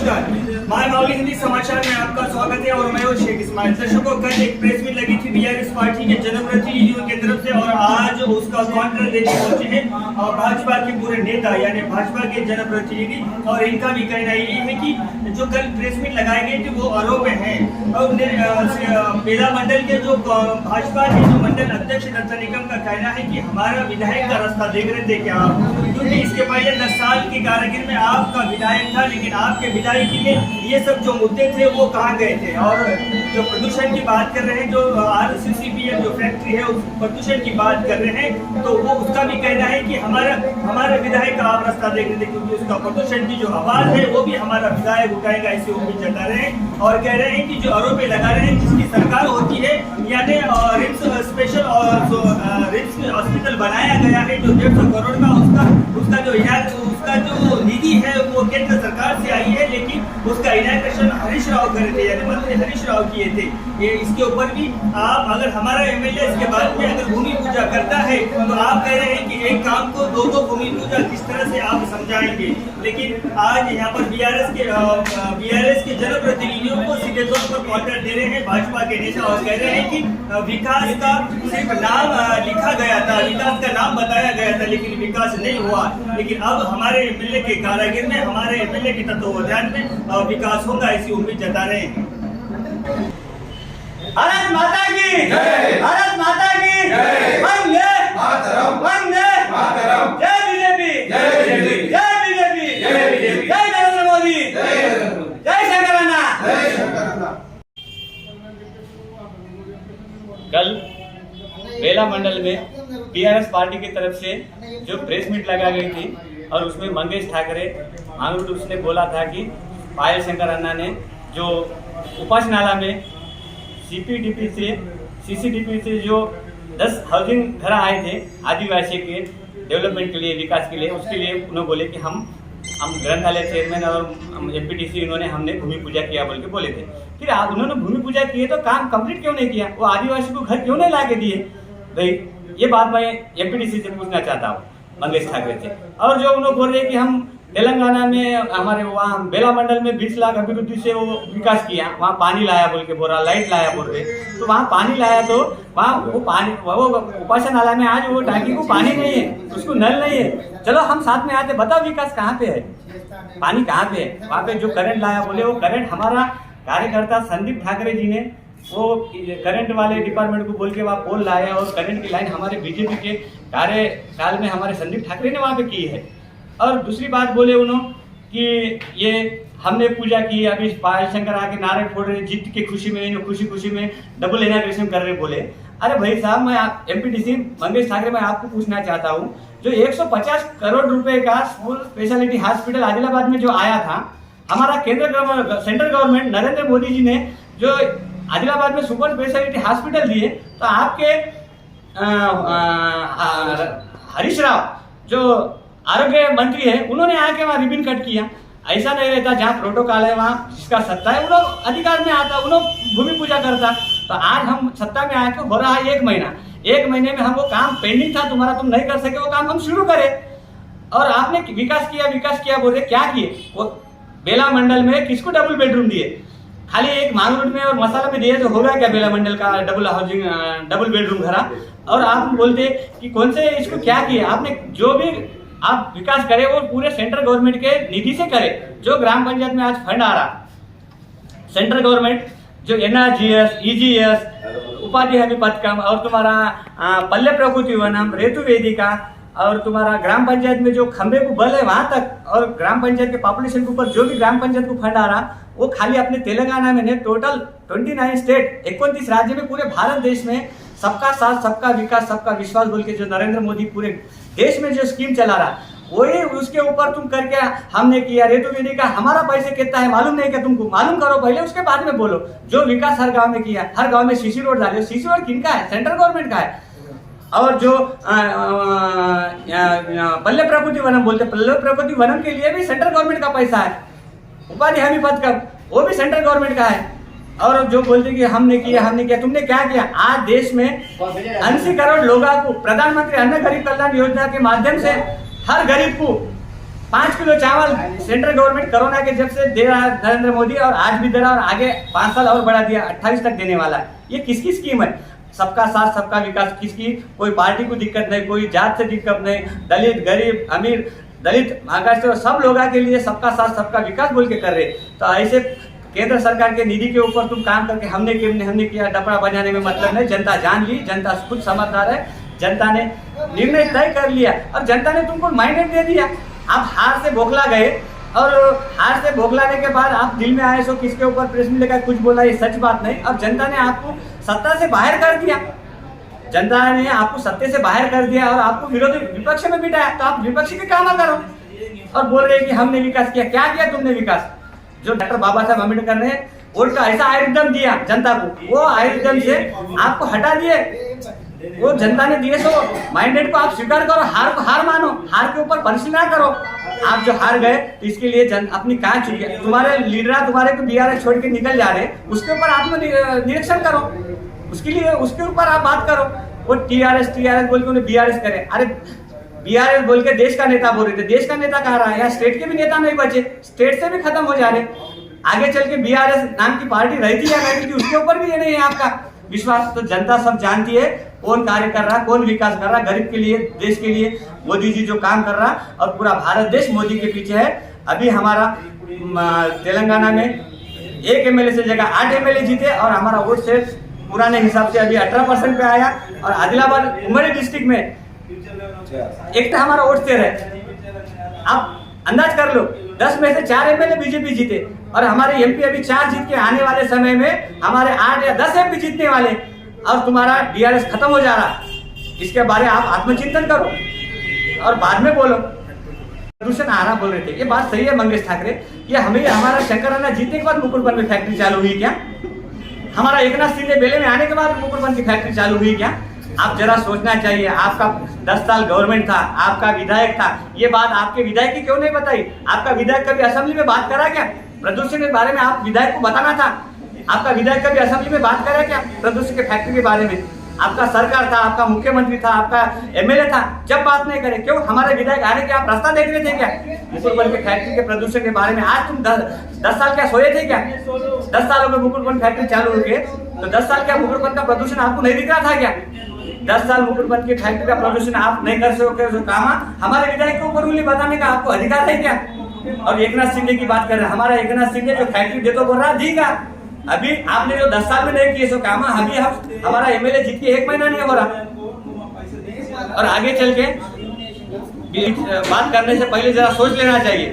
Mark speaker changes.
Speaker 1: नमस्कार, माय मावली हिंदी समाचार में आपका स्वागत है और मैं हूं शेख इस्माइल। दर्शकों, कल एक प्रेस मीट लगी थी बीआरएस पार्टी के जनप्रतिनिधियों की तरफ से और आज उसका काउंटर देने पहुंचे हैं भाजपा के पूरे नेता यानी भाजपा के जनप्रतिनिधि। और इनका भी कहना ये है कि जो कल प्रेस मीट लगाए गए थे वो आरोप है। और बेला मंडल के जो भाजपा के जो मंडल अध्यक्ष दत्ता निगम का कहना है कि हमारा विधायक का रास्ता देख रहे थे क्या आप, क्योंकि इसके पहले 10 साल की कारागिर में आपका विधायक था, लेकिन आपके विधायकी में ये सब जो मुद्दे थे वो कहाँ गए थे। और जो प्रदूषण की बात कर रहे हैं, जो RCCPL जो फैक्ट्री है उस प्रदूषण की बात कर रहे हैं, तो वो उसका भी कहना है कि हमारे विधायक का आप रास्ता देख रहे थे, क्योंकि उसका प्रदूषण की जो आवाज है वो भी हमारा विधायक उठाएगा, ऐसी उम्मीद जता रहे हैं। और कह रहे हैं कि जो आरोप लगा रहे हैं जिसकी सरकार होती है यानी रिम्स स्पेशल और रिम्स हॉस्पिटल बनाया गया है जो 150 करोड़ का उसका जो इलाज उसका जो निधि है वो केंद्र सरकार से आई है, लेकिन उसका इनॉग्रेशन हरीश राव करे थे यानी मंत्री हरीश राव किए थे। ये इसके ऊपर भी आप अगर हमारा MLA इसके बाद में अगर भूमि पूजा करता है तो आप कह रहे हैं कि एक काम को दो भूमि पूजा किस तरह से आप समझाएंगे। लेकिन आज यहाँ पर BRS के जनप्रतिनिधियों को सीधे तौर पर काउंटर दे रहे हैं भाजपा के नेता और कह रहे हैं कि विकास का सिर्फ नाम लिखा गया था, विकास का नाम बताया गया था, लेकिन विकास नहीं हुआ। लेकिन अब हमारे MLA के कारागिर में, हमारे MLA के तत्वावधान में विकास होगा, ऐसी उम्मीद जता रहे हैं। भारत माता की जय, भारत माता की जय, वंदे मातरम, वंदे मातरम, जय बीजेपी, जय बीजेपी, जय बीजेपी, जय बीजेपी, जय नरेंद्र मोदी, जय शंकर अन्ना, जय शंकर अन्ना।
Speaker 2: कल बेला मंडल में BRS पार्टी की तरफ से जो प्रेस मीट लगा गई थी और उसमें मंगेश ठाकरे मांगरूट उसने बोला था कि पायल शंकर अन्ना ने जो उपास नाला में CCDP से जो 10 हाउसिंग घर आए थे आदिवासी के डेवलपमेंट के लिए, विकास के लिए, उसके लिए उन्होंने बोले कि हम ग्रंथालय चेयरमैन और MPTC इन्होंने हमने भूमि पूजा किया बोल के बोले थे। फिर उन्होंने भूमि पूजा किए तो काम कंप्लीट क्यों नहीं किया, वो आदिवासी को घर क्यों नहीं ला के दिए भाई, ये बात मैं MPTC से पूछना चाहता हूँ मंगेश ठाकरे से। और जो उन्होंने बोल रहे कि हम तेलंगाना में हमारे वहाँ बेला मंडल में 20 लाख अभिवृद्धि से वो विकास किया, वहाँ पानी लाया बोल के बोल रहा, लाइट लाया बोल रहे, तो वहाँ पानी लाया तो वहाँ वो पानी वो उपासन नाला में आज वो टांकी को पानी नहीं है, उसको नल नहीं है। चलो हम साथ में आते, बताओ विकास कहाँ पे है, पानी कहाँ पे है। वहाँ पे जो करंट लाया बोले, वो करंट हमारा कार्यकर्ता संदीप ठाकरे जी ने वो करंट वाले डिपार्टमेंट को बोल के वहाँ पोल लाया और करंट की लाइन हमारे BJP के कार्यकाल में हमारे संदीप ठाकरे ने वहाँ पे की है। और दूसरी बात बोले उन्होंने कि ये हमने पूजा की, अभी पायल शंकर आके नारे फोड़ रहे, जीत की खुशी में खुशी में डबल इनॉग्रेशन कर रहे बोले। अरे भाई साहब, मैं MPTC मंगेश ठाकरे मैं आपको पूछना चाहता हूँ, जो 150 करोड़ रुपए का स्पेशलिटी हॉस्पिटल आदिलाबाद में जो आया था, हमारा सेंट्रल गवर्नमेंट नरेंद्र मोदी जी ने जो आदिलाबाद में सुपर स्पेशलिटी हॉस्पिटल दिए, तो आपके हरीश राव जो आरोग्य मंत्री है, उन्होंने आके वहाँ रिबिन कट किया। ऐसा नहीं रहता, जहाँ प्रोटोकॉल है वहाँ जिसका सत्ता है वो लोग अधिकार में आता, वो लोग भूमि पूजा करता। तो आज हम सत्ता में आके हो रहा है 1 महीना, 1 महीने में हम वो काम पेंडिंग था तुम्हारा, तुम नहीं कर सके, वो काम हम शुरू करें। और आपने विकास किया बोल रहे, क्या किए? वो बेला मंडल में किसको डबल बेडरूम दिए? खाली एक मांगरूट में और मसाला में दिए तो होगा क्या बेला मंडल का डबल बेडरूम घरा? और आप बोलते कि कौन से इसको क्या किया आपने? जो भी आप विकास करे वो पूरे सेंट्रल गवर्नमेंट के निधि से करे। जो ग्राम पंचायत में आज फंड आ रहा, सेंट्रल गवर्नमेंट जो NRGS, EGS, उपाधि हमी पथकम और तुम्हारा पल्ले प्रकृति वनम, रेतु वेदिका और तुम्हारा ग्राम पंचायत में जो खंबे को बल है वहां तक, और ग्राम पंचायत के पॉपुलेशन के ऊपर जो भी ग्राम पंचायत को फंड आ रहा, वो खाली अपने तेलंगाना में नहीं, टोटल 29 स्टेट 29 राज्य में पूरे भारत देश में सबका साथ सबका विकास सबका विश्वास बोल के जो नरेंद्र मोदी पूरे देश में जो स्कीम चला रहा, वही उसके ऊपर तुम करके हमने किया। रेतु वेदी का हमारा पैसे कितना है मालूम नहीं क्या तुमको? मालूम करो पहले, उसके बाद में बोलो। जो विकास हर गांव में किया, हर गांव में CC रोड डाले, CC रोड किनका है? सेंट्रल गवर्नमेंट का है। और जो पल्ले प्रकृति वनम बोलते, पल्ले प्रकृति वनम के लिए भी सेंट्रल गवर्नमेंट का पैसा है। उपाधि हमी पथकम वो भी सेंट्रल गवर्नमेंट का है। और जो बोलते कि हमने किया, तुमने क्या किया? आज देश में 80 करोड़ लोगों को प्रधानमंत्री अन्न गरीब कल्याण योजना के माध्यम से हर गरीब को 5 किलो चावल सेंट्रल गवर्नमेंट कोरोना के जब से दे रहा है नरेंद्र मोदी, और आज भी दे रहा है और आगे 5 साल और बढ़ा दिया, 28 तक देने वाला है। ये किसकी स्कीम है? सबका साथ सबका विकास। किसकी? कोई पार्टी को दिक्कत नहीं, कोई जात से दिक्कत नहीं, दलित, गरीब, अमीर, दलित, महाराष्ट्र, सब लोगों के लिए सबका साथ सबका विकास बोल के कर रहे। तो ऐसे केंद्र सरकार के निधि के ऊपर तुम काम करके हमने किया डपड़ा बजाने में मतलब नहीं। जनता जान ली, जनता खुद समझदार है, जनता ने निर्णय तय कर लिया और जनता ने तुमको मैंडेट दे दिया। आप हार से बौखला गए और हार से बौखलाने के बाद आप दिल में आए सो किसके ऊपर प्रेस में लेकर कुछ बोला, ये सच बात नहीं। और जनता ने आपको सत्ता से बाहर कर दिया, जनता ने आपको सत्ते से बाहर कर दिया और आपको विरोधी विपक्ष में बिठाया। तो आप विपक्ष के काम करो और बोल रहे कि हमने विकास किया। क्या किया तुमने विकास? जो डॉक्टर बाबा साहब अम्बेडकर ने वोट का ऐसा आयुर्दम दिया जनता को, वो आयुर्दम से आपको हटा दिए। वो जनता ने दिए सो मैंडेट को आप स्वीकार करो, हार को हार मानो, हार के ऊपर परिशीलना करो। आप जो हार गए तो इसके लिए अपनी कहाँ चुकी है? तुम्हारे लीडर तुम्हारे को बीआरएस छोड़ के निकल जा रहे, उसके ऊपर आत्मनिरीक्षण करो, उसके लिए उसके ऊपर आप बात करो। वो टीआरएस बोल के उन्हें बीआरएस करे। अरे बीआरएस बोल के देश का नेता बोल रहे थे, देश का नेता कह रहा है, यहाँ स्टेट के भी नेता नहीं बचे, स्टेट से भी खत्म हो जा रहे। आगे चल के बीआरएस नाम की पार्टी रहती है नहीं थी, उसके ऊपर भी ये नहीं है आपका विश्वास। तो जनता सब जानती है कौन कार्य कर रहा, कौन विकास कर रहा, गरीब के लिए, देश के लिए मोदी जी जो काम कर रहा, और पूरा भारत देश मोदी के पीछे है। अभी हमारा तेलंगाना में 1 एमएलए से जगह 8 एमएलए जीते और हमारा वोट शेयर पुराने हिसाब से अभी 18% पे आया। और आदिलाबाद उमरी डिस्ट्रिक्ट में एक हमारा वोट शेयर है। आप अंदाज कर लो, 10 में से 4 एमएलए बीजेपी जीते और हमारे एमपी अभी 4 जीत के आने वाले समय में हमारे 8 या 10 एमपी जीतने वाले, और तुम्हारा बीआरएस खत्म हो जा रहा। इसके बारे में आप आत्मचिंतन करो और बाद में बोलो। प्रदूषण आ रहा बोल रहे थे, ये बात सही है मंगेश ठाकरे। ये हमें हमारा शंकराना जीतने के बाद मुकुटबन में फैक्ट्री चालू हुई क्या? हमारा एकनाथ शिंदे बेले में आने के बाद मुकुटबन की फैक्ट्री चालू हुई क्या? आप जरा सोचना चाहिए। आपका 10 साल गवर्नमेंट था, आपका विधायक था, ये बात आपके विधायक की क्यों नहीं बताई? आपका विधायक कभी असेंबली में बात करा क्या प्रदूषण के बारे में? आप विधायक को बताना था। आपका विधायक कभी असेंबली में बात करा क्या प्रदूषण के फैक्ट्री के बारे में? आपका सरकार था, आपका मुख्यमंत्री था, आपका एमएलए था, जब बात नहीं करे क्यों? हमारे विधायक आने के आप रास्ता देख रहे थे क्या मुकुटबन के फैक्ट्री के प्रदूषण के बारे में? आज तुम 10 साल क्या सोए थे क्या? 10 सालों में मुकुटबन फैक्ट्री चालू हो गए तो 10 साल क्या मुकुटबन का प्रदूषण आपको नहीं दिख रहा था क्या? 10 साल मुकुटबन की फैक्ट्री का प्रदूषण आप नहीं कर सके जो काम, हमारे विधायक के ऊपर उंगली बताने का आपको अधिकार है क्या? और एकनाथ शिंदे की बात कर रहे हैं, हमारा एकनाथ शिंदे जो फैक्ट्री दे तो बोल रहा देगा। अभी आपने जो 10 साल में नहीं किए सो काम, अभी हम हमारा एमएलए जीत के 1 महीना नहीं हो रहा। और आगे चल के बात करने से पहले जरा सोच लेना चाहिए।